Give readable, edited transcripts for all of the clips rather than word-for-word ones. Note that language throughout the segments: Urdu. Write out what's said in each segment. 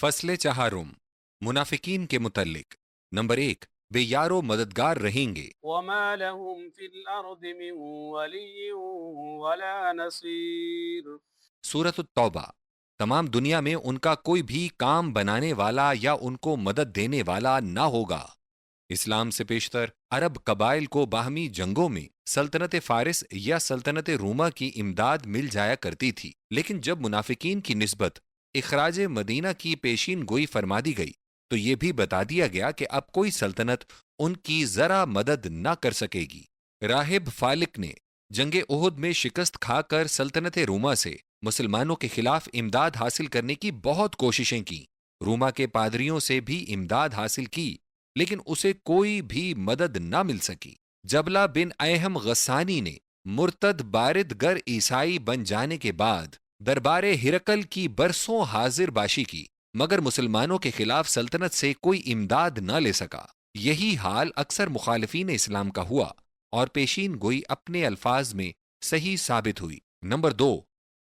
فصل چہارم، منافقین کے متعلق۔ نمبر 1، بے یار و مددگار رہیں گے۔ وما لهم في الأرض من ولي ولا نصير. سورۃ التوبہ۔ تمام دنیا میں ان کا کوئی بھی کام بنانے والا یا ان کو مدد دینے والا نہ ہوگا۔ اسلام سے پیشتر عرب قبائل کو باہمی جنگوں میں سلطنت فارس یا سلطنت روما کی امداد مل جایا کرتی تھی، لیکن جب منافقین کی نسبت اخراج مدینہ کی پیشین گوئی فرما دی گئی تو یہ بھی بتا دیا گیا کہ اب کوئی سلطنت ان کی ذرا مدد نہ کر سکے گی۔ راہب فالک نے جنگ احد میں شکست کھا کر سلطنت روما سے مسلمانوں کے خلاف امداد حاصل کرنے کی بہت کوششیں کی۔ روما کے پادریوں سے بھی امداد حاصل کی، لیکن اسے کوئی بھی مدد نہ مل سکی۔ جبلہ بن ایہم غسانی نے مرتد بارد گر عیسائی بن جانے کے بعد دربار ہرقل کی برسوں حاضر باشی کی، مگر مسلمانوں کے خلاف سلطنت سے کوئی امداد نہ لے سکا۔ یہی حال اکثر مخالفین اسلام کا ہوا اور پیشین گوئی اپنے الفاظ میں صحیح ثابت ہوئی۔ نمبر 2،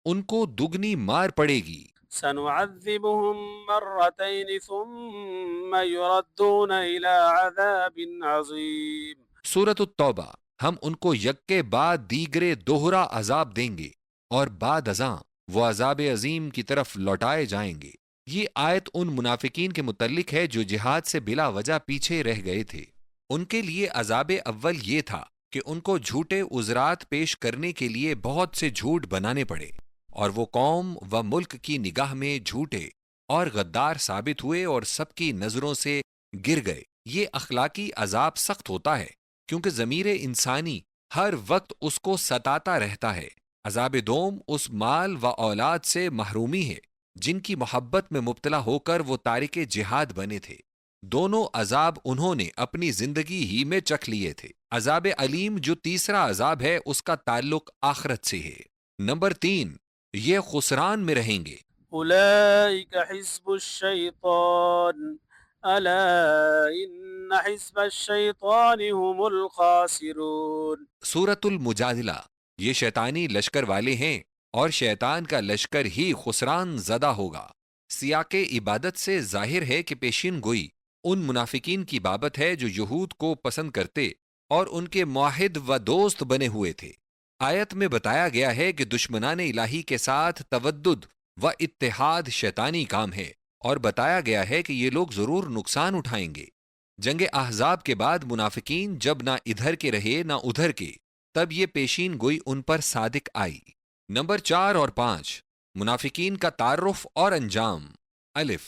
ان کو دگنی مار پڑے گی۔ سنعذبهم مرتين ثم يردون إلى عذاب عظيم. سورۃ التوبہ۔ ہم ان کو یکے بعد دیگرے دوہرا عذاب دیں گے اور بعد ازاں وہ عذاب عظیم کی طرف لوٹائے جائیں گے۔ یہ آیت ان منافقین کے متعلق ہے جو جہاد سے بلا وجہ پیچھے رہ گئے تھے۔ ان کے لیے عذاب اول یہ تھا کہ ان کو جھوٹے عذرات پیش کرنے کے لیے بہت سے جھوٹ بنانے پڑے، اور وہ قوم و ملک کی نگاہ میں جھوٹے اور غدار ثابت ہوئے اور سب کی نظروں سے گر گئے۔ یہ اخلاقی عذاب سخت ہوتا ہے کیونکہ ضمیر انسانی ہر وقت اس کو ستاتا رہتا ہے۔ عذاب دوم اس مال و اولاد سے محرومی ہے جن کی محبت میں مبتلا ہو کر وہ تارک جہاد بنے تھے۔ دونوں عذاب انہوں نے اپنی زندگی ہی میں چکھ لیے تھے۔ عذاب علیم جو تیسرا عذاب ہے اس کا تعلق آخرت سے ہے۔ نمبر 3، یہ خسران میں رہیں گے۔ أولئك حزب الشيطان ألا إن حزب الشيطان هم الخاسرون. سورۃ المجادلہ۔ یہ شیطانی لشکر والے ہیں اور شیطان کا لشکر ہی خسران زدہ ہوگا۔ سیاق عبادت سے ظاہر ہے کہ پیشین گوئی ان منافقین کی بابت ہے جو یہود کو پسند کرتے اور ان کے معاہد و دوست بنے ہوئے تھے۔ آیت میں بتایا گیا ہے کہ دشمنان الہی کے ساتھ تودد و اتحاد شیطانی کام ہے، اور بتایا گیا ہے کہ یہ لوگ ضرور نقصان اٹھائیں گے۔ جنگ احزاب کے بعد منافقین جب نہ ادھر کے رہے نہ ادھر کے، تب یہ پیشین گوئی ان پر صادق آئی۔ نمبر 4 اور 5، منافقین کا تعارف اور انجام۔ الف،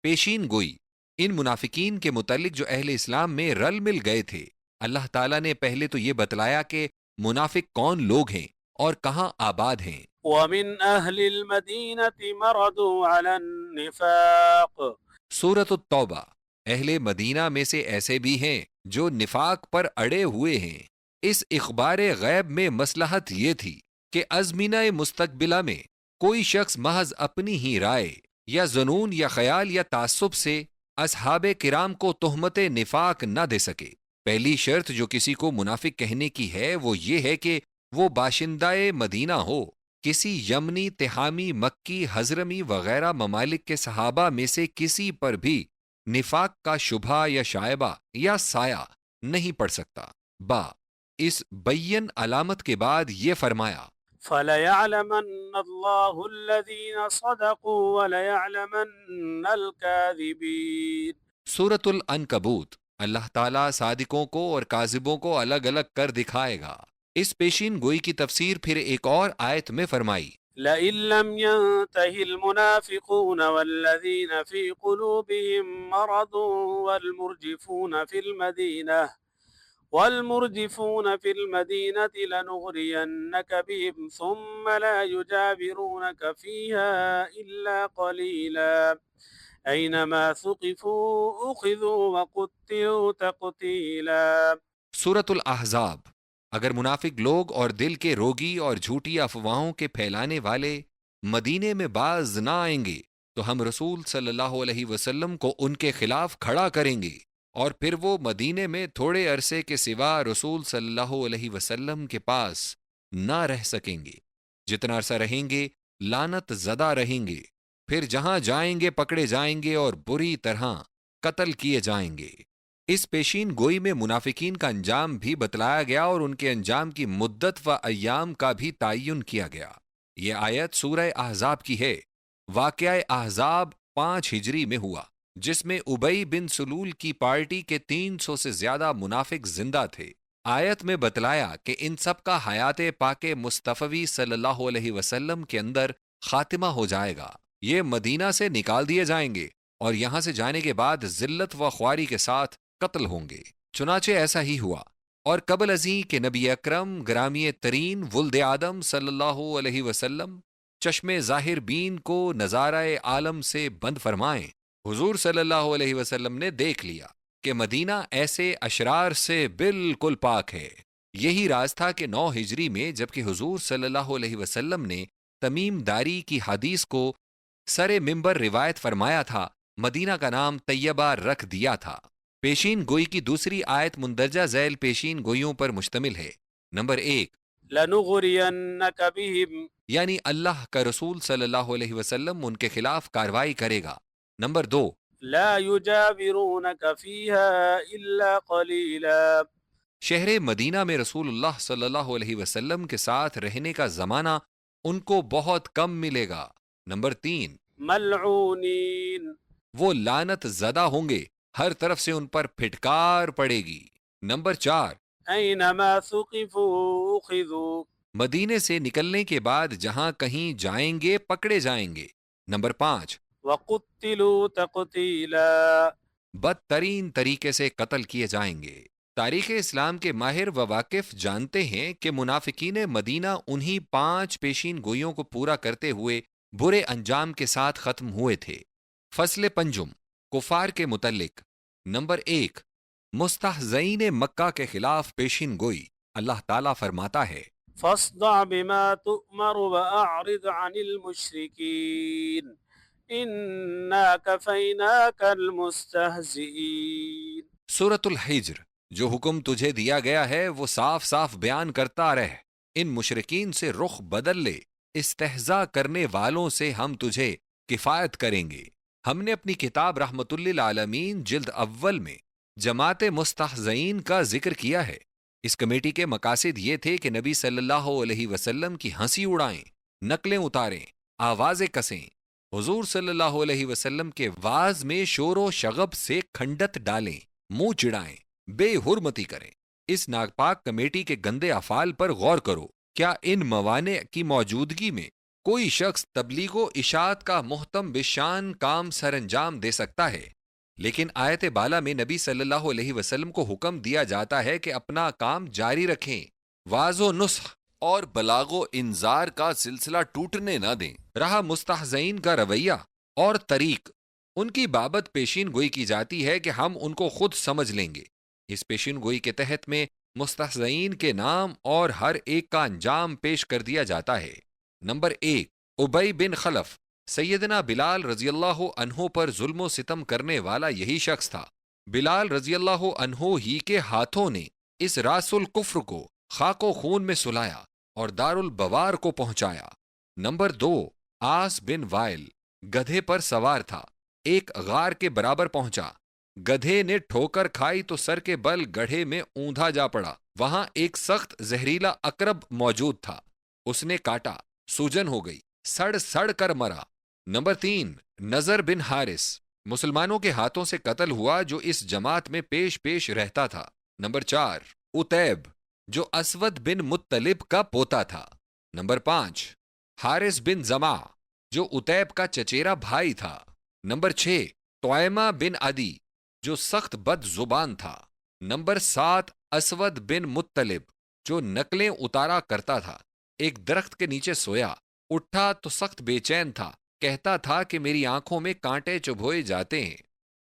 پیشین گوئی۔ ان منافقین کے متعلق جو اہل اسلام میں رل مل گئے تھے، اللہ تعالیٰ نے پہلے تو یہ بتلایا کہ منافق کون لوگ ہیں اور کہاں آباد ہیں۔ ومن أهل المدينة مردوا على النفاق. سورۃ التوبہ۔ اہل مدینہ میں سے ایسے بھی ہیں جو نفاق پر اڑے ہوئے ہیں۔ اس اخبار غیب میں مصلحت یہ تھی کہ ازمینہ مستقبلہ میں کوئی شخص محض اپنی ہی رائے یا ظنون یا خیال یا تعصب سے اصحاب کرام کو تہمت نفاق نہ دے سکے۔ پہلی شرط جو کسی کو منافق کہنے کی ہے وہ یہ ہے کہ وہ باشندہ مدینہ ہو۔ کسی یمنی، تہامی، مکی، حضرمی وغیرہ ممالک کے صحابہ میں سے کسی پر بھی نفاق کا شبہ یا شائبہ یا سایہ نہیں پڑ سکتا۔ با، اس بین علامت کے بعد یہ فرمایا، فَلَيَعْلَمَنَّ اللَّهُ الَّذِينَ صَدَقُوا وَلَيَعْلَمَنَّ الْكَاذِبِينَ. سورۃ العنکبوت۔ اللہ تعالیٰ صادقوں کو اور کاذبوں کو الگ الگ کر دکھائے گا۔ اس پیشین گوئی کی تفسیر پھر ایک اور آیت میں فرمائی، لئن لم ينته المنافقون والذين في قلوبهم مرض والمرجفون في المدينة لنغرينك بهم ثم لا يجاورونك فيها إلا قليلا أينما ثقفوا أخذوا وقتلوا تقتيلا. سورۃ الاحزاب۔ اگر منافق لوگ اور دل کے روگی اور جھوٹی افواہوں کے پھیلانے والے مدینے میں باز نہ آئیں گے تو ہم رسول صلی اللہ علیہ وسلم کو ان کے خلاف کھڑا کریں گے، اور پھر وہ مدینے میں تھوڑے عرصے کے سوا رسول صلی اللہ علیہ وسلم کے پاس نہ رہ سکیں گے۔ جتنا عرصہ رہیں گے لعنت زدہ رہیں گے، پھر جہاں جائیں گے پکڑے جائیں گے اور بری طرح قتل کیے جائیں گے۔ اس پیشین گوئی میں منافقین کا انجام بھی بتلایا گیا اور ان کے انجام کی مدت و ایام کا بھی تعین کیا گیا۔ یہ آیت سورہ احزاب کی ہے۔ واقعہ احزاب 5 ہجری میں ہوا، جس میں ابی بن سلول کی پارٹی کے 300 سے زیادہ منافق زندہ تھے۔ آیت میں بتلایا کہ ان سب کا حیات پاک مصطفی صلی اللہ علیہ وسلم کے اندر خاتمہ ہو جائے گا۔ یہ مدینہ سے نکال دیے جائیں گے اور یہاں سے جانے کے بعد ذلت و خواری کے ساتھ قتل ہوں گے۔ چنانچہ ایسا ہی ہوا، اور قبل ازیں کہ نبی اکرم گرامی ترین ولد آدم صلی اللہ علیہ وسلم چشم ظاہر بین کو نظارہ عالم سے بند فرمائیں، حضور صلی اللہ علیہ وسلم نے دیکھ لیا کہ مدینہ ایسے اشرار سے بالکل پاک ہے۔ یہی راز تھا کہ 9 ہجری میں جبکہ حضور صلی اللہ علیہ وسلم نے تمیم داری کی حدیث کو سر منبر روایت فرمایا تھا، مدینہ کا نام طیبہ رکھ دیا تھا۔ پیشین گوئی کی دوسری آیت مندرجہ ذیل پیشین گوئیوں پر مشتمل ہے۔ نمبر 1، لَنُغْرِيَنَّكَ بِهِمْ، یعنی اللہ کا رسول صلی اللہ علیہ وسلم ان کے خلاف کارروائی کرے گا۔ نمبر 2، لا يجاورونك فيها إلا قليلا، شہر مدینہ میں رسول اللہ صلی اللہ علیہ وسلم کے ساتھ رہنے کا زمانہ ان کو بہت کم ملے گا۔ نمبر 3، ملعونین، وہ لعنت زدہ ہوں گے، ہر طرف سے ان پر پھٹکار پڑے گی۔ نمبر 4، اینما ثقفوا اخذوا، مدینے سے نکلنے کے بعد جہاں کہیں جائیں گے پکڑے جائیں گے۔ نمبر 5، وقتلوا تقتیلا، بدترین طریقے سے قتل کیے جائیں گے۔ تاریخ اسلام کے ماہر و واقف جانتے ہیں کہ منافقین مدینہ انہی 5 پیشین گوئیوں کو پورا کرتے ہوئے برے انجام کے ساتھ ختم ہوئے تھے۔ فصل پنجم، کفار کے متعلق۔ نمبر 1، مستہزئین مکہ کے خلاف پیشین گوئی۔ اللہ تعالیٰ فرماتا ہے، فاصدع بما تؤمر واعرض عن المشرکین انا کفیناک المستہزئین۔ سورۃ الحجر، جو حکم تجھے دیا گیا ہے وہ صاف صاف بیان کرتا رہ، ان مشرکین سے رخ بدل لے، استہزاء کرنے والوں سے ہم تجھے کفایت کریں گے۔ ہم نے اپنی کتاب رحمت للعالمین جلد اول میں جماعت مستہزئین کا ذکر کیا ہے۔ اس کمیٹی کے مقاصد یہ تھے کہ نبی صلی اللہ علیہ وسلم کی ہنسی اڑائیں، نقلیں اتاریں، آوازیں کسیں، حضور صلی اللہ علیہ وسلم کے واعظ میں شور و شغب سے کھنڈت ڈالیں، منہ چڑھائیں، بے حرمتی کریں۔ اس ناپاک کمیٹی کے گندے افعال پر غور کرو۔ کیا ان موانع کی موجودگی میں کوئی شخص تبلیغ و اشاعت کا محتم بشان کام سر انجام دے سکتا ہے؟ لیکن آیت بالا میں نبی صلی اللہ علیہ وسلم کو حکم دیا جاتا ہے کہ اپنا کام جاری رکھیں، واعظ و نصح اور بلاغ و انذار کا سلسلہ ٹوٹنے نہ دیں۔ رہا مستہزئین کا رویہ اور طریق، ان کی بابت پیشین گوئی کی جاتی ہے کہ ہم ان کو خود سمجھ لیں گے۔ اس پیشین گوئی کے تحت میں مستہزئین کے نام اور ہر ایک کا انجام پیش کر دیا جاتا ہے۔ نمبر 1، ابی بن خلف، سیدنا بلال رضی اللہ عنہ پر ظلم و ستم کرنے والا یہی شخص تھا۔ بلال رضی اللہ عنہ ہی کے ہاتھوں نے اس راس الکفر کو خاک و خون میں سلایا اور دار البوار کو پہنچایا۔ نمبر 2، عاص بن وائل، گدھے پر سوار تھا، ایک غار کے برابر پہنچا، گدھے نے ٹھوکر کھائی تو سر کے بل گڑھے میں اوندھا جا پڑا۔ وہاں ایک سخت زہریلا عقرب موجود تھا، اس نے کاٹا، سوجن ہو گئی، سڑ سڑ کر مرا۔ نمبر 3، نضر بن حارث، مسلمانوں کے ہاتھوں سے قتل ہوا جو اس جماعت میں پیش پیش رہتا تھا۔ نمبر 4، عتیب، جو اسود بن مطلب کا پوتا تھا۔ نمبر 5، حارث بن زمع، جو عتیب کا چچیرا بھائی تھا۔ نمبر 6، طعیمہ بن عدی، جو سخت بد زبان تھا۔ نمبر 7، اسود بن مطلب، جو نقلیں اتارا کرتا تھا، ایک درخت کے نیچے سویا، اٹھا تو سخت بے چین تھا، کہتا تھا کہ میری آنکھوں میں کانٹے چبھوئے جاتے ہیں۔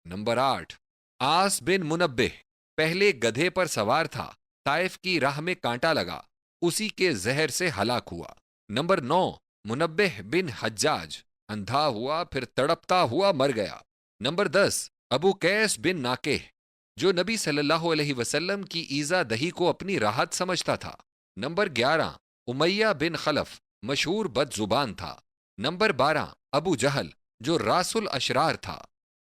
نمبر 8، عاص بن منبہ، پہلے گدھے پر سوار تھا، طائف کی راہ میں کانٹا لگا، اسی کے زہر سے ہلاک ہوا۔ نمبر 9، منبہ بن حجاج، اندھا ہوا پھر تڑپتا ہوا مر گیا۔ نمبر 10، ابو قیس بن ناکہ، جو نبی صلی اللہ علیہ وسلم کی ایذا دہی کو اپنی راحت سمجھتا تھا۔ نمبر 11، امیہ بن خلف، مشہور بد زبان تھا۔ نمبر 12، ابو جہل، جو راس الاشرار تھا۔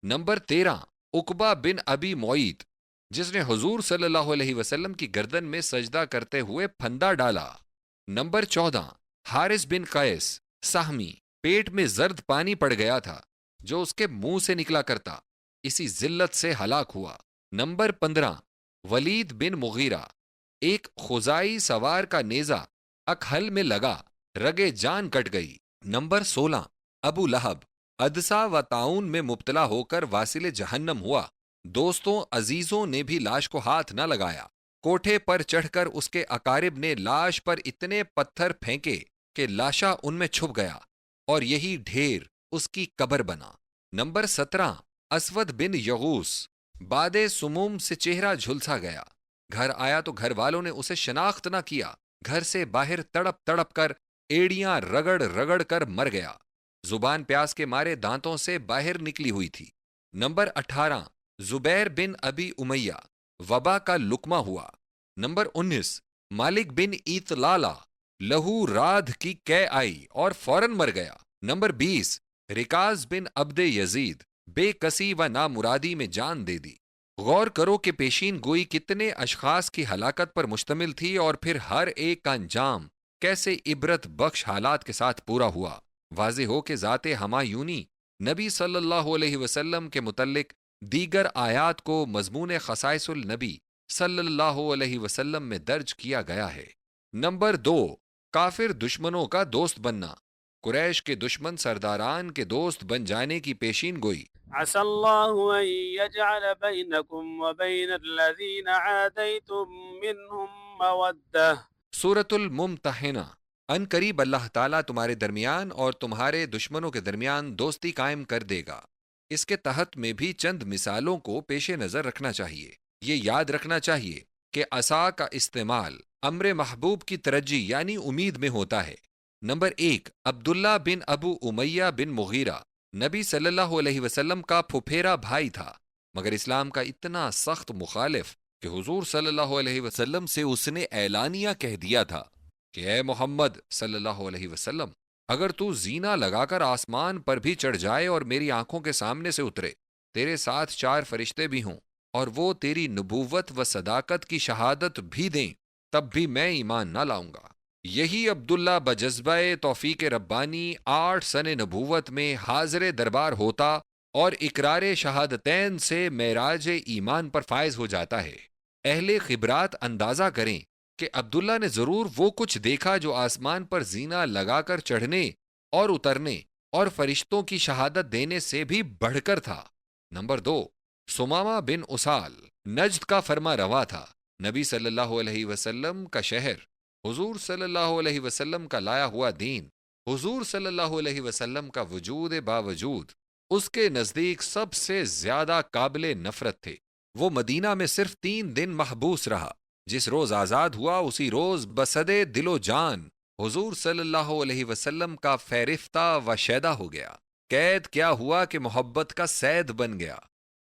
نمبر 13 عقبہ بن ابی معیط، جس نے حضور صلی اللہ علیہ وسلم کی گردن میں سجدہ کرتے ہوئے پھندا ڈالا۔ نمبر 14 حارث بن قیس سہمی، پیٹ میں زرد پانی پڑ گیا تھا جو اس کے منہ سے نکلا کرتا، اسی ذلت سے ہلاک ہوا۔ نمبر 15 ولید بن مغیرہ، ایک خزائی سوار کا نیزہ اکحل میں لگا، رگے جان کٹ گئی۔ نمبر 16 ابو لہب، عدسہ و طاعون میں مبتلا ہو کر واصل جہنم ہوا، دوستوں عزیزوں نے بھی لاش کو ہاتھ نہ لگایا، کوٹھے پر چڑھ کر اس کے اقارب نے لاش پر اتنے پتھر پھینکے کہ لاشا ان میں چھپ گیا اور یہی ڈھیر اس کی قبر بنا۔ نمبر 17 اسود بن یغوس، باد سموم سے چہرہ جھلسا گیا، گھر آیا تو گھر والوں نے اسے شناخت نہ کیا، گھر سے باہر تڑپ تڑپ کر ایڑیاں رگڑ رگڑ کر مر گیا، زبان پیاس کے مارے دانتوں سے باہر نکلی ہوئی تھی۔ نمبر 18 زبیر بن ابی امیہ، وبا کا لقمہ ہوا۔ نمبر 19 مالک بن ایتلالا، لہو رادھ کی قے آئی اور فوراً مر گیا۔ نمبر 20 رکاز بن عبد یزید، بے کسی و نامرادی میں جان دے دی۔ غور کرو کہ پیشین گوئی کتنے اشخاص کی ہلاکت پر مشتمل تھی اور پھر ہر ایک کا انجام کیسے عبرت بخش حالات کے ساتھ پورا ہوا۔ واضح ہو کہ ذات ہمایونی نبی صلی اللہ علیہ وسلم کے متعلق دیگر آیات کو مضمون خصائص النبی صلی اللہ علیہ وسلم میں درج کیا گیا ہے۔ نمبر 2 کافر دشمنوں کا دوست بننا، قریش کے دشمن سرداران کے دوست بن جانے کی پیشین گوئی۔ عسى الله أن يجعل بينكم وبين الذين عاديتم منهم مودة۔ سورۃ الممتحنہ، ان قریب اللہ تعالیٰ تمہارے درمیان اور تمہارے دشمنوں کے درمیان دوستی قائم کر دے گا۔ اس کے تحت میں بھی چند مثالوں کو پیش نظر رکھنا چاہیے۔ یہ یاد رکھنا چاہیے کہ عصا کا استعمال امر محبوب کی ترجی یعنی امید میں ہوتا ہے۔ نمبر 1 عبداللہ بن ابو امیہ بن مغیرہ نبی صلی اللہ علیہ وسلم کا پھپھیرا بھائی تھا، مگر اسلام کا اتنا سخت مخالف کہ حضور صلی اللہ علیہ وسلم سے اس نے اعلانیہ کہہ دیا تھا کہ اے محمد صلی اللہ علیہ وسلم، اگر تو زینہ لگا کر آسمان پر بھی چڑھ جائے اور میری آنکھوں کے سامنے سے اترے، تیرے ساتھ 4 فرشتے بھی ہوں اور وہ تیری نبوت و صداقت کی شہادت بھی دیں، تب بھی میں ایمان نہ لاؤں گا۔ یہی عبداللہ بجذبہ توفیق ربانی 8 سن نبوت میں حاضر دربار ہوتا اور اقرار شہادتین سے معراج ایمان پر فائز ہو جاتا ہے۔ اہل خبرات اندازہ کریں کہ عبداللہ نے ضرور وہ کچھ دیکھا جو آسمان پر زینہ لگا کر چڑھنے اور اترنے اور فرشتوں کی شہادت دینے سے بھی بڑھ کر تھا۔ نمبر 2 سمامہ بن اسال، نجد کا فرما روا تھا، نبی صلی اللہ علیہ وسلم کا شہر، حضور صلی اللہ علیہ وسلم کا لایا ہوا دین، حضور صلی اللہ علیہ وسلم کا وجود باوجود اس کے نزدیک سب سے زیادہ قابل نفرت تھے۔ وہ مدینہ میں صرف 3 دن محبوس رہا، جس روز آزاد ہوا اسی روز بصدے دل و جان حضور صلی اللہ علیہ وسلم کا فیرفتہ و شیدا ہو گیا۔ قید کیا ہوا کہ محبت کا سید بن گیا۔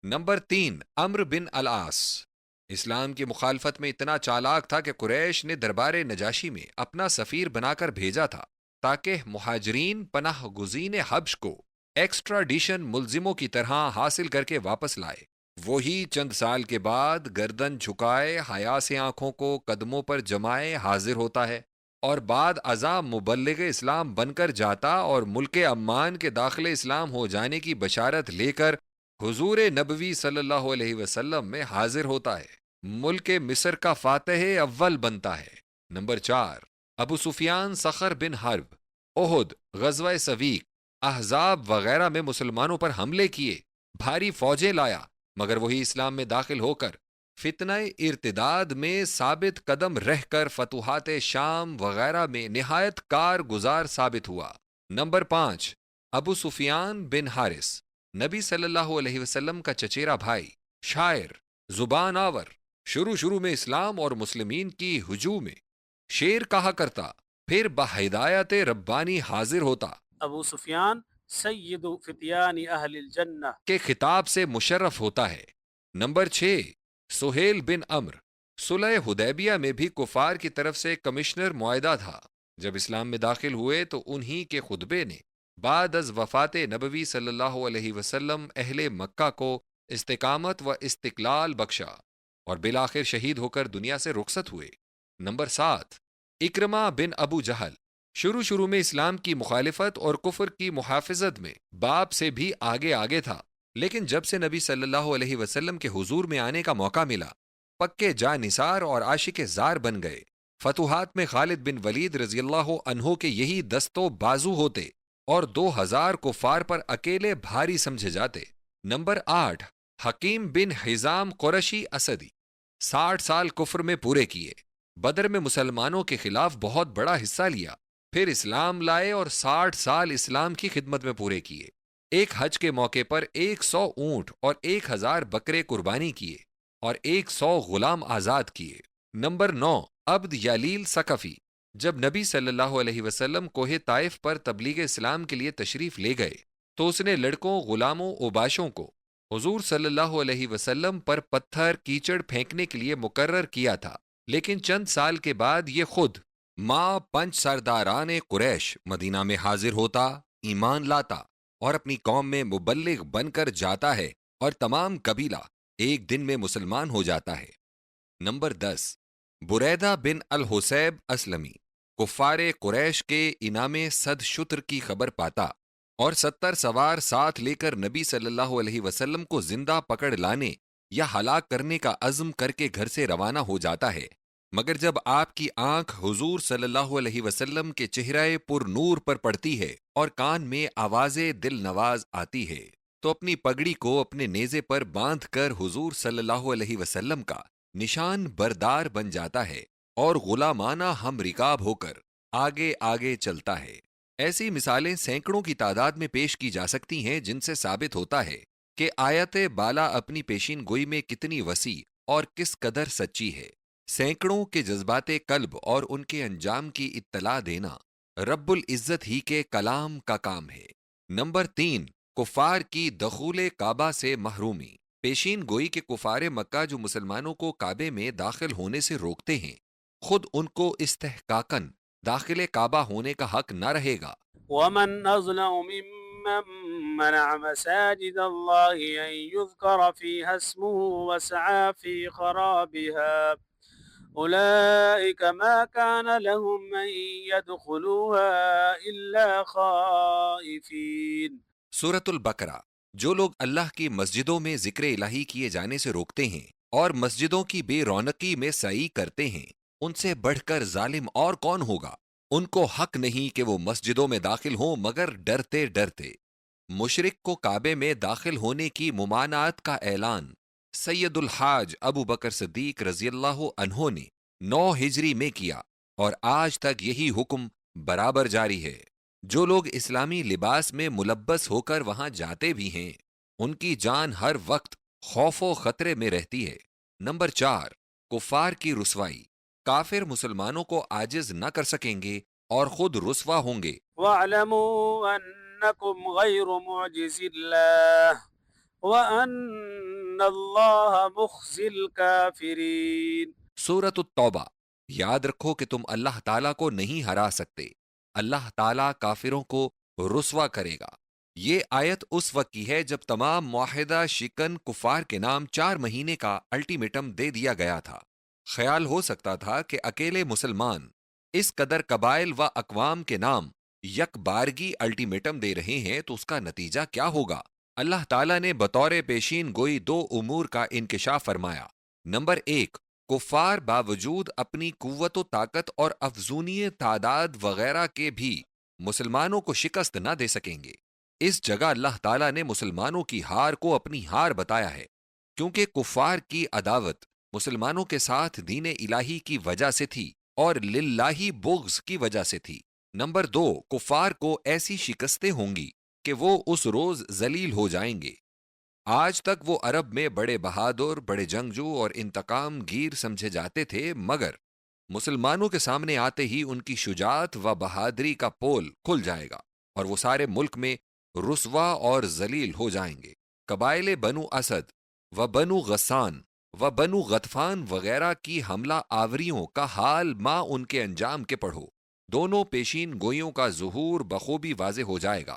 نمبر 3 عمرو بن العاص، اسلام کی مخالفت میں اتنا چالاک تھا کہ قریش نے دربار نجاشی میں اپنا سفیر بنا کر بھیجا تھا تاکہ مہاجرین پناہ گزین حبش کو ایکسٹراڈیشن ملزموں کی طرح حاصل کر کے واپس لائے۔ وہی چند سال کے بعد گردن جھکائے، حیا سے آنکھوں کو قدموں پر جمائے حاضر ہوتا ہے اور بعد ازاں مبلغ اسلام بن کر جاتا اور ملک عمان کے داخل اسلام ہو جانے کی بشارت لے کر حضور نبوی صلی اللہ علیہ وسلم میں حاضر ہوتا ہے، ملک مصر کا فاتح اول بنتا ہے۔ نمبر 4 ابو سفیان صخر بن حرب، احد، غزوہ سویق، احزاب وغیرہ میں مسلمانوں پر حملے کیے، بھاری فوجیں لایا، مگر وہی اسلام میں داخل ہو کر فتنہ ارتداد میں ثابت قدم رہ کر فتوحات شام وغیرہ میں نہایت کارگزار ثابت ہوا۔ نمبر 5 ابو سفیان بن حارث، نبی صلی اللہ علیہ وسلم کا چچیرا بھائی، شاعر، زبان آور، شروع میں اسلام اور مسلمین کی ہجوم میں شعر کہا کرتا، پھر بہدایت ربانی حاضر ہوتا، ابو سفیان سید فتیان اہل الجنہ کے خطاب سے مشرف ہوتا ہے۔ نمبر 6 سہیل بن عمر، صلح حدیبیہ میں بھی کفار کی طرف سے کمشنر معاہدہ تھا، جب اسلام میں داخل ہوئے تو انہی کے خطبے نے بعد از وفات نبوی صلی اللہ علیہ وسلم اہل مکہ کو استقامت و استقلال بخشا اور بالآخر شہید ہو کر دنیا سے رخصت ہوئے۔ نمبر 7، اکرمہ بن ابو جہل شروع میں اسلام کی مخالفت اور کفر کی محافظت میں باپ سے بھی آگے تھا، لیکن جب سے نبی صلی اللہ علیہ وسلم کے حضور میں آنے کا موقع ملا، پکے جاں نثار اور عاشق زار بن گئے۔ فتوحات میں خالد بن ولید رضی اللہ عنہ کے یہی دستوں بازو ہوتے اور 2000 کفار پر اکیلے بھاری سمجھے جاتے۔ نمبر 8، حکیم بن حزام قرشی اسدی 60 سال کفر میں پورے کیے، بدر میں مسلمانوں کے خلاف بہت بڑا حصہ لیا، پھر اسلام لائے اور 60 سال اسلام کی خدمت میں پورے کیے۔ ایک حج کے موقع پر 100 اونٹ اور 1000 بکرے قربانی کیے اور 100 غلام آزاد کیے۔ نمبر 9، عبد یلیل ثقفی جب نبی صلی اللہ علیہ وسلم کوہ طائف پر تبلیغ اسلام کے لیے تشریف لے گئے تو اس نے لڑکوں، غلاموں، اوباشوں کو حضور صلی اللہ علیہ وسلم پر پتھر کیچڑ پھینکنے کے لیے مقرر کیا تھا، لیکن چند سال کے بعد یہ خود ماں پنچ سرداران قریش مدینہ میں حاضر ہوتا، ایمان لاتا اور اپنی قوم میں مبلغ بن کر جاتا ہے اور تمام قبیلہ ایک دن میں مسلمان ہو جاتا ہے۔ نمبر 10، بریدہ بن الحسیب اسلمی کفار قریش کے انعام 100 شتر کی خبر پاتا اور 70 سوار ساتھ لے کر نبی صلی اللہ علیہ وسلم کو زندہ پکڑ لانے یا ہلاک کرنے کا عزم کر کے گھر سے روانہ ہو جاتا ہے، مگر جب آپ کی آنکھ حضور صلی اللہ علیہ وسلم کے چہرہ پر نور پر پڑتی ہے اور کان میں آواز دل نواز آتی ہے تو اپنی پگڑی کو اپنے نیزے پر باندھ کر حضور صلی اللہ علیہ وسلم کا نشان بردار بن جاتا ہے اور غلامانہ ہم رکاب ہو کر آگے چلتا ہے۔ ایسی مثالیں سینکڑوں کی تعداد میں پیش کی جا سکتی ہیں جن سے ثابت ہوتا ہے کہ آیت بالا اپنی پیشین گوئی میں کتنی وسیع اور کس قدر سچی ہے۔ سینکڑوں کے جذبات قلب اور ان کے انجام کی اطلاع دینا رب العزت ہی کے کلام کا کام ہے۔ نمبر 3، کفار کی دخول کعبہ سے محرومی۔ پیشین گوئی کے کفار مکہ جو مسلمانوں کو کعبے میں داخل ہونے سے روکتے ہیں، خود ان کو استحقاقاً داخل کعبہ ہونے کا حق نہ رہے گا۔ ومن أظلم ممن منع مساجد الله أن يذكر فيها اسمه وسعى في خرابها أولئك ما كان لهم أن يدخلوها إلا خائفين۔ سورۃ البقرہ۔ جو لوگ اللہ کی مسجدوں میں ذکر الہی کیے جانے سے روکتے ہیں اور مسجدوں کی بے رونقی میں سعی کرتے ہیں، ان سے بڑھ کر ظالم اور کون ہوگا؟ ان کو حق نہیں کہ وہ مسجدوں میں داخل ہوں مگر ڈرتے ڈرتے۔ مشرک کو کعبے میں داخل ہونے کی ممانعت کا اعلان سید الحاج ابو بکر صدیق رضی اللہ عنہ نے 9 ہجری میں کیا اور آج تک یہی حکم برابر جاری ہے۔ جو لوگ اسلامی لباس میں ملبس ہو کر وہاں جاتے بھی ہیں، ان کی جان ہر وقت خوف و خطرے میں رہتی ہے۔ نمبر 4، کفار کی رسوائی۔ کافر مسلمانوں کو عاجز نہ کر سکیں گے اور خود رسوا ہوں گے۔ وَاعْلَمُوا أَنَّكُمْ غَيْرُ مُعْجِزِ اللَّهِ وَأَنَّ اللَّهَ مُخْزِي الْكَافِرِينَ۔ سورۃ التوبہ۔ یاد رکھو کہ تم اللہ تعالیٰ کو نہیں ہرا سکتے، اللہ تعالیٰ کافروں کو رسوا کرے گا۔ یہ آیت اس وقت کی ہے جب تمام معاہدہ شکن کفار کے نام 4 مہینے کا الٹیمیٹم دے دیا گیا تھا۔ خیال ہو سکتا تھا کہ اکیلے مسلمان اس قدر قبائل و اقوام کے نام یک بارگی الٹیمیٹم دے رہے ہیں تو اس کا نتیجہ کیا ہوگا؟ اللہ تعالیٰ نے بطور پیشین گوئی 2 امور کا انکشاف فرمایا۔ نمبر 1، کفار باوجود اپنی قوت و طاقت اور افزونی تعداد وغیرہ کے بھی مسلمانوں کو شکست نہ دے سکیں گے۔ اس جگہ اللہ تعالیٰ نے مسلمانوں کی ہار کو اپنی ہار بتایا ہے، کیونکہ کفار کی عداوت مسلمانوں کے ساتھ دین الہی کی وجہ سے تھی اور للہ بغض کی وجہ سے تھی۔ نمبر 2، کفار کو ایسی شکستیں ہوں گی کہ وہ اس روز ذلیل ہو جائیں گے۔ آج تک وہ عرب میں بڑے بہادر، بڑے جنگجو اور انتقام گیر سمجھے جاتے تھے، مگر مسلمانوں کے سامنے آتے ہی ان کی شجاعت و بہادری کا پول کھل جائے گا اور وہ سارے ملک میں رسوا اور ذلیل ہو جائیں گے۔ قبائل بنو اسد و بنو غسان و بنو غطفان وغیرہ کی حملہ آوریوں کا حال ماں ان کے انجام کے پڑھو۔ دونوں پیشین گوئیوں کا ظہور بخوبی واضح ہو جائے گا۔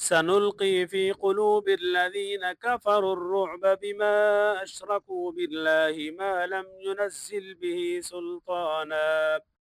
سنلقي في قلوب الذين كفروا الرعب بما أشركوا بالله ما لم ينزل به سلطانا.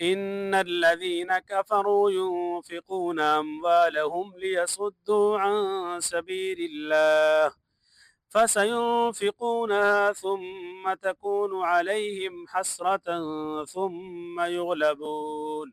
إن الذين كفروا ينفقون أموالهم ليصدوا عن سبيل الله فسينفقونها ثم تكون عليهم حسرة ثم يغلبون.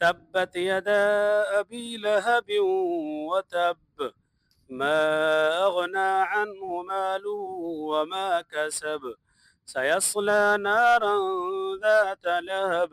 تبت يدا أبي لهب وتب ما أغنى عنه ماله وما كسب سيصلى نارا ذات لهب.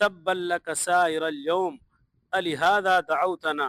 تبا لك سائر اليوم ألهذا دعوتنا.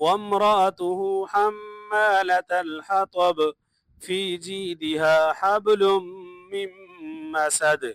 وامرأته حمالة الحطب في جيدها حبل من مسد।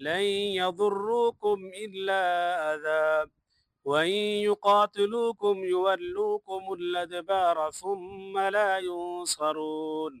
لن يضروكم إلا أذى وإن يقاتلوكم يولوكم الأدبار ثم لا ينصرون۔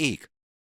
1,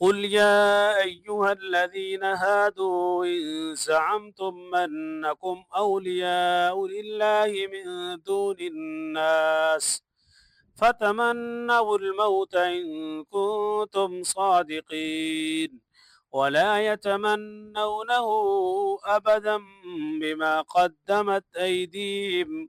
قل يا أيها الذين هادوا إن زعمتم أنكم أولياء لله من دون الناس فتمنوا الموت إن كنتم صادقين ولا يتمنونه أبدا بما قدمت أيديهم۔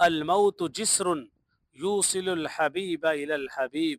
الموت جسر يوصل الحبيب إلى الحبيب۔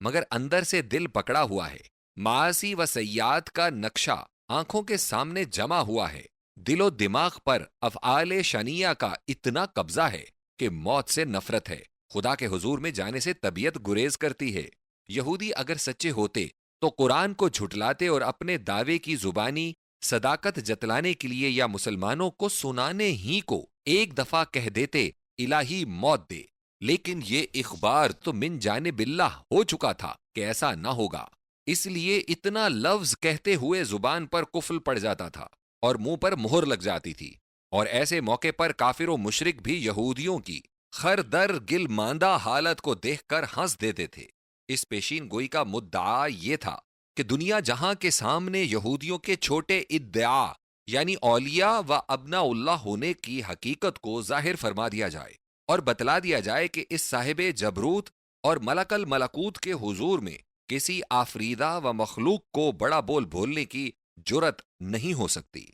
مگر اندر سے دل پکڑا ہوا ہے۔ معاصی و سیئات کا نقشہ آنکھوں کے سامنے جمع ہوا ہے۔ دل و دماغ پر افعال شنیہ کا اتنا قبضہ ہے کہ موت سے نفرت ہے، خدا کے حضور میں جانے سے طبیعت گریز کرتی ہے۔ یہودی اگر سچے ہوتے تو قرآن کو جھٹلاتے اور اپنے دعوے کی زبانی صداقت جتلانے کے لیے یا مسلمانوں کو سنانے ہی کو ایک دفعہ کہہ دیتے الہی موت دے، لیکن یہ اخبار تو من جانب اللہ ہو چکا تھا کہ ایسا نہ ہوگا، اس لیے اتنا لفظ کہتے ہوئے زبان پر قفل پڑ جاتا تھا اور منہ پر مہر لگ جاتی تھی، اور ایسے موقع پر کافر و مشرک بھی یہودیوں کی خر در گل ماندہ حالت کو دیکھ کر ہنس دیتے تھے۔ اس پیشین گوئی کا مدعا یہ تھا کہ دنیا جہاں کے سامنے یہودیوں کے چھوٹے ادعا یعنی اولیاء و ابناء اللہ ہونے کی حقیقت کو ظاہر فرما دیا جائے اور بتلا دیا جائے کہ اس صاحب جبروت اور ملک الملکوت کے حضور میں کسی آفریدہ و مخلوق کو بڑا بول بولنے کی جرت نہیں ہو سکتی۔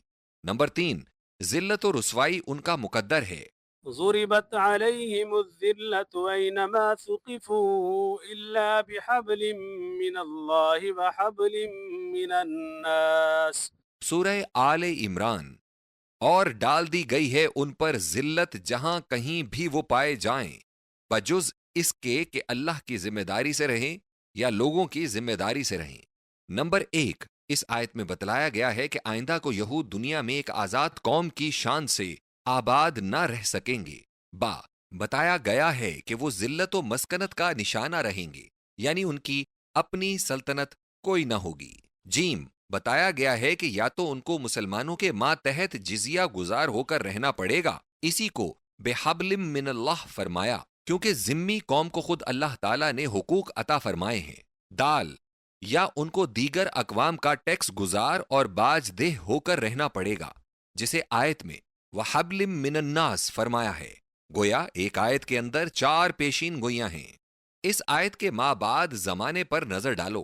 نمبر 3، ذلت و رسوائی ان کا مقدر ہے۔ ضربت عليهم الذلة أينما ثقفوا إلا بحبل من الله وحبل من الناس۔ سورہ آل عمران۔ اور ڈال دی گئی ہے ان پر ذلت جہاں کہیں بھی وہ پائے جائیں، بجز اس کے کہ اللہ کی ذمہ داری سے رہیں یا لوگوں کی ذمہ داری سے رہیں۔ نمبر 1، اس آیت میں بتلایا گیا ہے کہ آئندہ کو یہود دنیا میں ایک آزاد قوم کی شان سے آباد نہ رہ سکیں گے۔ بتایا گیا ہے کہ وہ ذلت و مسکنت کا نشانہ رہیں گے، یعنی ان کی اپنی سلطنت کوئی نہ ہوگی۔ بتایا گیا ہے کہ یا تو ان کو مسلمانوں کے ماتحت جزیہ گزار ہو کر رہنا پڑے گا، اسی کو بحبل من اللہ فرمایا کیونکہ ذمی قوم کو خود اللہ تعالیٰ نے حقوق عطا فرمائے ہیں۔ یا ان کو دیگر اقوام کا ٹیکس گزار اور باج دہ ہو کر رہنا پڑے گا، جسے آیت میں وحبل من الناس فرمایا ہے۔ گویا ایک آیت کے اندر 4 پیشین گوئیاں ہیں۔ اس آیت کے ماں بعد زمانے پر نظر ڈالو،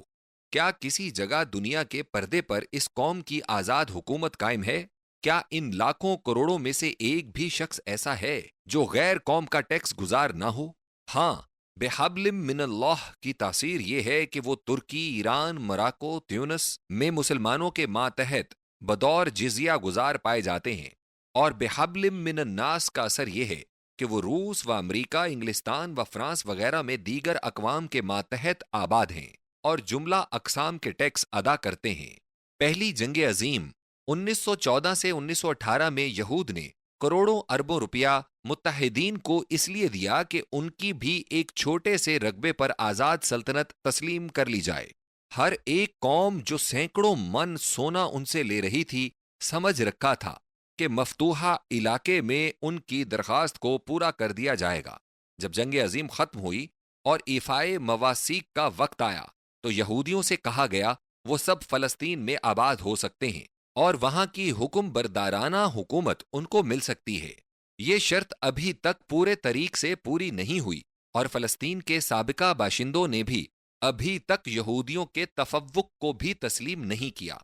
کیا کسی جگہ دنیا کے پردے پر اس قوم کی آزاد حکومت قائم ہے؟ کیا ان لاکھوں کروڑوں میں سے ایک بھی شخص ایسا ہے جو غیر قوم کا ٹیکس گزار نہ ہو؟ ہاں، بحبل من اللہ کی تاثیر یہ ہے کہ وہ ترکی، ایران، موراکو، تیونس میں مسلمانوں کے ماتحت بدور جزیہ گزار پائے جاتے ہیں، اور بحبل من الناس کا اثر یہ ہے کہ وہ روس و امریکہ، انگلستان و فرانس وغیرہ میں دیگر اقوام کے ماتحت آباد ہیں اور جملہ اقسام کے ٹیکس ادا کرتے ہیں۔ پہلی جنگ عظیم 1914 سے 1918 میں یہود نے کروڑوں اربوں روپیہ متحدین کو اس لیے دیا کہ ان کی بھی ایک چھوٹے سے رقبے پر آزاد سلطنت تسلیم کر لی جائے۔ ہر ایک قوم جو سینکڑوں من سونا ان سے لے رہی تھی سمجھ رکھا تھا کہ مفتوحہ علاقے میں ان کی درخواست کو پورا کر دیا جائے گا۔ جب جنگ عظیم ختم ہوئی اور ایفائے مواثیق کا وقت آیا تو یہودیوں سے کہا گیا وہ سب فلسطین میں آباد ہو سکتے ہیں اور وہاں کی حکم بردارانہ حکومت ان کو مل سکتی ہے۔ یہ شرط ابھی تک پورے طریق سے پوری نہیں ہوئی اور فلسطین کے سابقہ باشندوں نے بھی ابھی تک یہودیوں کے تفوق کو بھی تسلیم نہیں کیا۔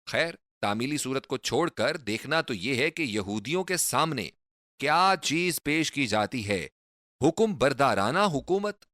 خیر، تعمیلی صورت کو چھوڑ کر دیکھنا تو یہ ہے کہ یہودیوں کے سامنے کیا چیز پیش کی جاتی ہے؟ حکم بردارانہ حکومت۔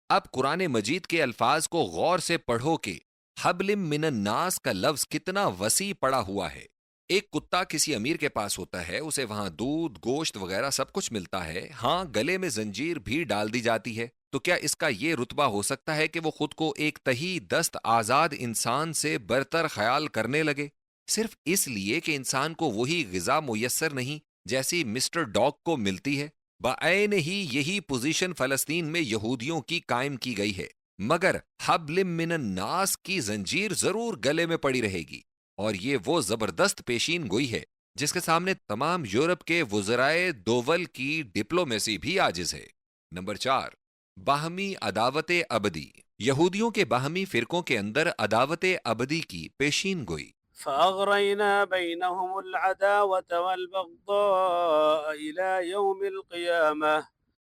اب قرآن مجید کے الفاظ کو غور سے پڑھو کہ حبل من الناس کا لفظ کتنا وسیع پڑا ہوا ہے۔ ایک کتا کسی امیر کے پاس ہوتا ہے، اسے وہاں دودھ، گوشت وغیرہ سب کچھ ملتا ہے، ہاں گلے میں زنجیر بھی ڈال دی جاتی ہے، تو کیا اس کا یہ رتبہ ہو سکتا ہے کہ وہ خود کو ایک تہی دست آزاد انسان سے برتر خیال کرنے لگے صرف اس لیے کہ انسان کو وہی غذا میسر نہیں جیسی مسٹر ڈاگ کو ملتی ہے؟ بعین ہی یہی پوزیشن فلسطین میں یہودیوں کی قائم کی گئی ہے، مگر حبل من الناس کی زنجیر ضرور گلے میں پڑی رہے گی، اور یہ وہ زبردست پیشین گوئی ہے جس کے سامنے تمام یورپ کے وزرائے دول کی ڈپلومیسی بھی عاجز ہے۔ نمبر 4، باہمی عداوت ابدی۔ یہودیوں کے باہمی فرقوں کے اندر عداوت ابدی کی پیشین گوئی۔ فأغرينا بينهم العداوة والبغضاء إلى يوم القيامة۔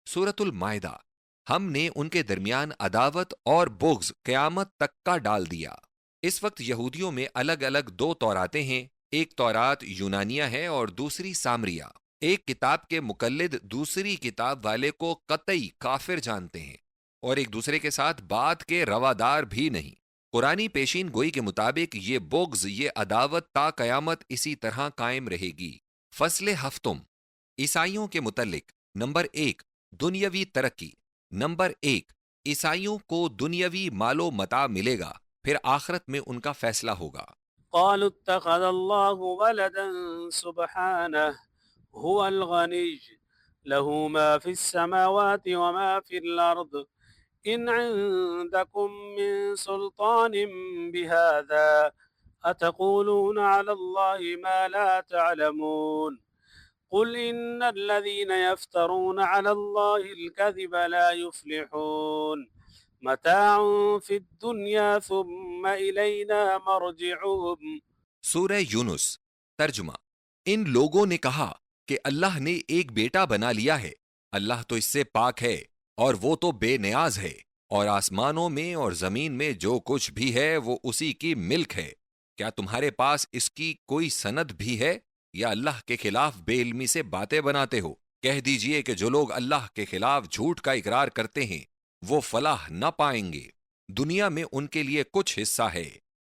سورۃ المائدہ۔ ہم نے ان کے درمیان عداوت اور بغض قیامت تک کا ڈال دیا۔ اس وقت یہودیوں میں الگ الگ 2 توراتیں ہیں، ایک تورات یونانیہ ہے اور دوسری سامریہ۔ ایک کتاب کے مقلد دوسری کتاب والے کو قطعی کافر جانتے ہیں، اور ایک دوسرے کے ساتھ بات کے روادار بھی نہیں۔ قرآنی پیشین گوئی کے مطابق یہ بغض، یہ عداوت تا قیامت اسی طرح قائم رہے گی۔ فصل ہفتم، عیسائیوں کے متعلق۔ نمبر 1، دنیاوی ترقی۔ نمبر 1، عیسائیوں کو دنیاوی مال و متاع ملے گا، پھر آخرت میں ان کا فیصلہ ہوگا۔ قالوا اتخذ الله ولدا سبحانه هو الغني له ما في السماوات وما في الأرض إن عندكم من سلطان بهذا أتقولون على الله ما لا تعلمون قل إن الذين يفترون على الله الكذب لا يفلحون متاع في الدنيا ثم إلينا مرجعهم۔ سورہ یونس، ترجمہ۔ ان لوگوں نے کہا کہ اللہ نے ایک بیٹا بنا لیا ہے، اللہ تو اس سے پاک ہے اور وہ تو بے نیاز ہے، اور آسمانوں میں اور زمین میں جو کچھ بھی ہے وہ اسی کی ملک ہے۔ کیا تمہارے پاس اس کی کوئی سند بھی ہے، یا اللہ کے خلاف بے علمی سے باتیں بناتے ہو؟ کہہ دیجئے کہ جو لوگ اللہ کے خلاف جھوٹ کا اقرار کرتے ہیں وہ فلاح نہ پائیں گے، دنیا میں ان کے لیے کچھ حصہ ہے،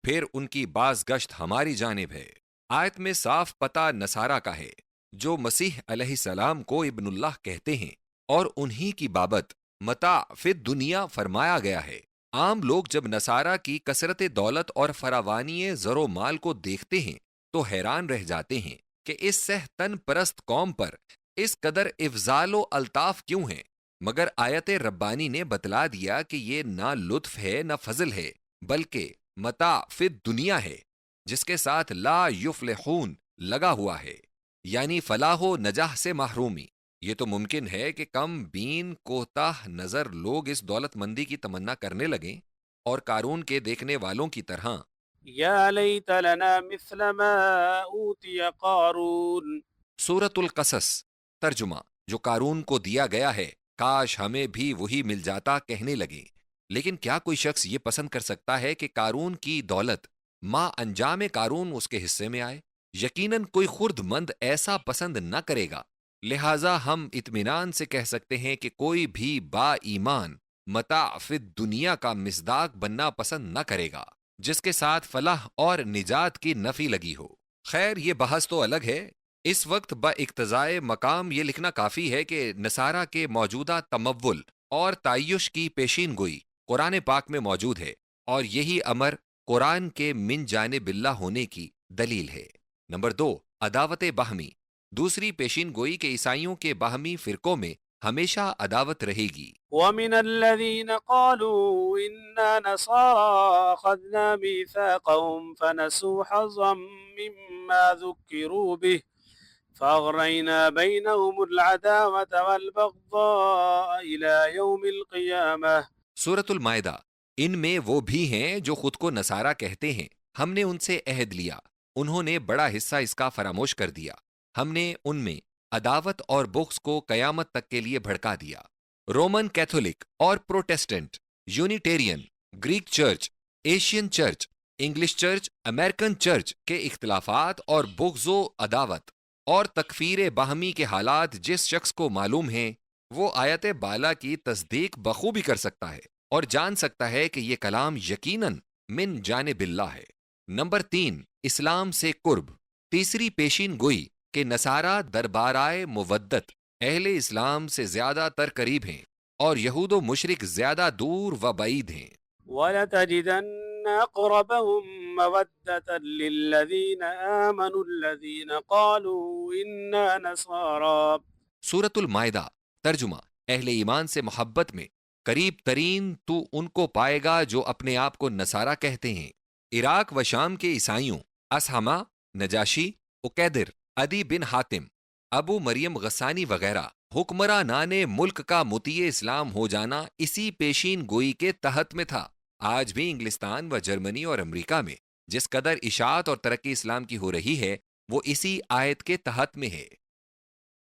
پھر ان کی باز گشت ہماری جانب ہے۔ آیت میں صاف پتہ نصارہ کا ہے، جو مسیح علیہ السلام کو ابن اللہ کہتے ہیں، اور انہی کی بابت متاع فی دنیا فرمایا گیا ہے۔ عام لوگ جب نصارہ کی کثرت دولت اور فراوانی زر و مال کو دیکھتے ہیں تو حیران رہ جاتے ہیں کہ اس سہ تن پرست قوم پر اس قدر افضال و الطاف کیوں ہیں، مگر آیت ربانی نے بتلا دیا کہ یہ نہ لطف ہے نہ فضل ہے، بلکہ متاع فی دنیا ہے، جس کے ساتھ لا یفلحون لگا ہوا ہے، یعنی فلاح و نجاح سے محرومی۔ یہ تو ممکن ہے کہ کم بین کوتاہ نظر لوگ اس دولت مندی کی تمنا کرنے لگیں اور قارون کے دیکھنے والوں کی طرح یا لیت لنا مثل ما اوتی قارون۔ سورۃ القصص، ترجمہ۔ جو قارون کو دیا گیا ہے کاش ہمیں بھی وہی مل جاتا کہنے لگے۔ لیکن کیا کوئی شخص یہ پسند کر سکتا ہے کہ قارون کی دولت ما انجام قارون اس کے حصے میں آئے؟ یقیناً کوئی خرد مند ایسا پسند نہ کرے گا۔ لہٰذا ہم اطمینان سے کہہ سکتے ہیں کہ کوئی بھی با ایمان متاع فی دنیا کا مصداق بننا پسند نہ کرے گا جس کے ساتھ فلاح اور نجات کی نفی لگی ہو۔ خیر، یہ بحث تو الگ ہے۔ اس وقت با اقتضائے مقام یہ لکھنا کافی ہے کہ نصارہ کے موجودہ تمول اور تعیش کی پیشین گوئی قرآن پاک میں موجود ہے، اور یہی امر قرآن کے من جانب اللہ ہونے کی دلیل ہے۔ نمبر 2، عداوت باہمی۔ دوسری پیشین گوئی کہ عیسائیوں کے باہمی فرقوں میں ہمیشہ عداوت رہے گی۔ ومن الذين قالوا إنا نصارى أخذنا ميثاقهم فنسوا حظا مما ذكروا به فأغرينا بينهم العداوة والبغضاء إلى يوم القيامة۔ سورۃ المائدہ۔ ان میں وہ بھی ہیں جو خود کو نصارہ کہتے ہیں، ہم نے ان سے عہد لیا، انہوں نے بڑا حصہ اس کا فراموش کر دیا، ہم نے ان میں عداوت اور بغض کو قیامت تک کے لیے بھڑکا دیا۔ رومن کیتھولک اور Protestant, Unitarian, Greek church, Asian church, English church, American church کے اختلافات اور بغض و عداوت اور تکفیر باہمی کے حالات جس شخص کو معلوم ہیں وہ آیت بالا کی تصدیق بخوبی کر سکتا ہے اور جان سکتا ہے کہ یہ کلام یقیناً من جانب اللہ ہے۔ نمبر 3، اسلام سے قرب۔ تیسری پیشین گوئی کہ نصارہ دربارائے مودت اہل اسلام سے زیادہ تر قریب ہیں اور یہود و مشرک زیادہ دور و بعید ہیں۔ وَلَتَجِدَنَّ أَقْرَبَهُم مَّوَدَّةً لِّلَّذِينَ آمَنُوا الَّذِينَ قَالُوا إِنَّا نَصَارَىٰ۔ سورۃ المائدہ، ترجمہ۔ اہل ایمان سے محبت میں قریب ترین تو ان کو پائے گا جو اپنے آپ کو نصارہ کہتے ہیں۔ عراق و شام کے عیسائیوں اسہمہ، نجاشی، اکیدر، عدی بن حاتم، ابو مریم غسانی وغیرہ حکمرانان ملک کا مطیع اسلام ہو جانا اسی پیشین گوئی کے تحت میں تھا۔ آج بھی انگلستان و جرمنی اور امریکہ میں جس قدر اشاعت اور ترقی اسلام کی ہو رہی ہے وہ اسی آیت کے تحت میں ہے۔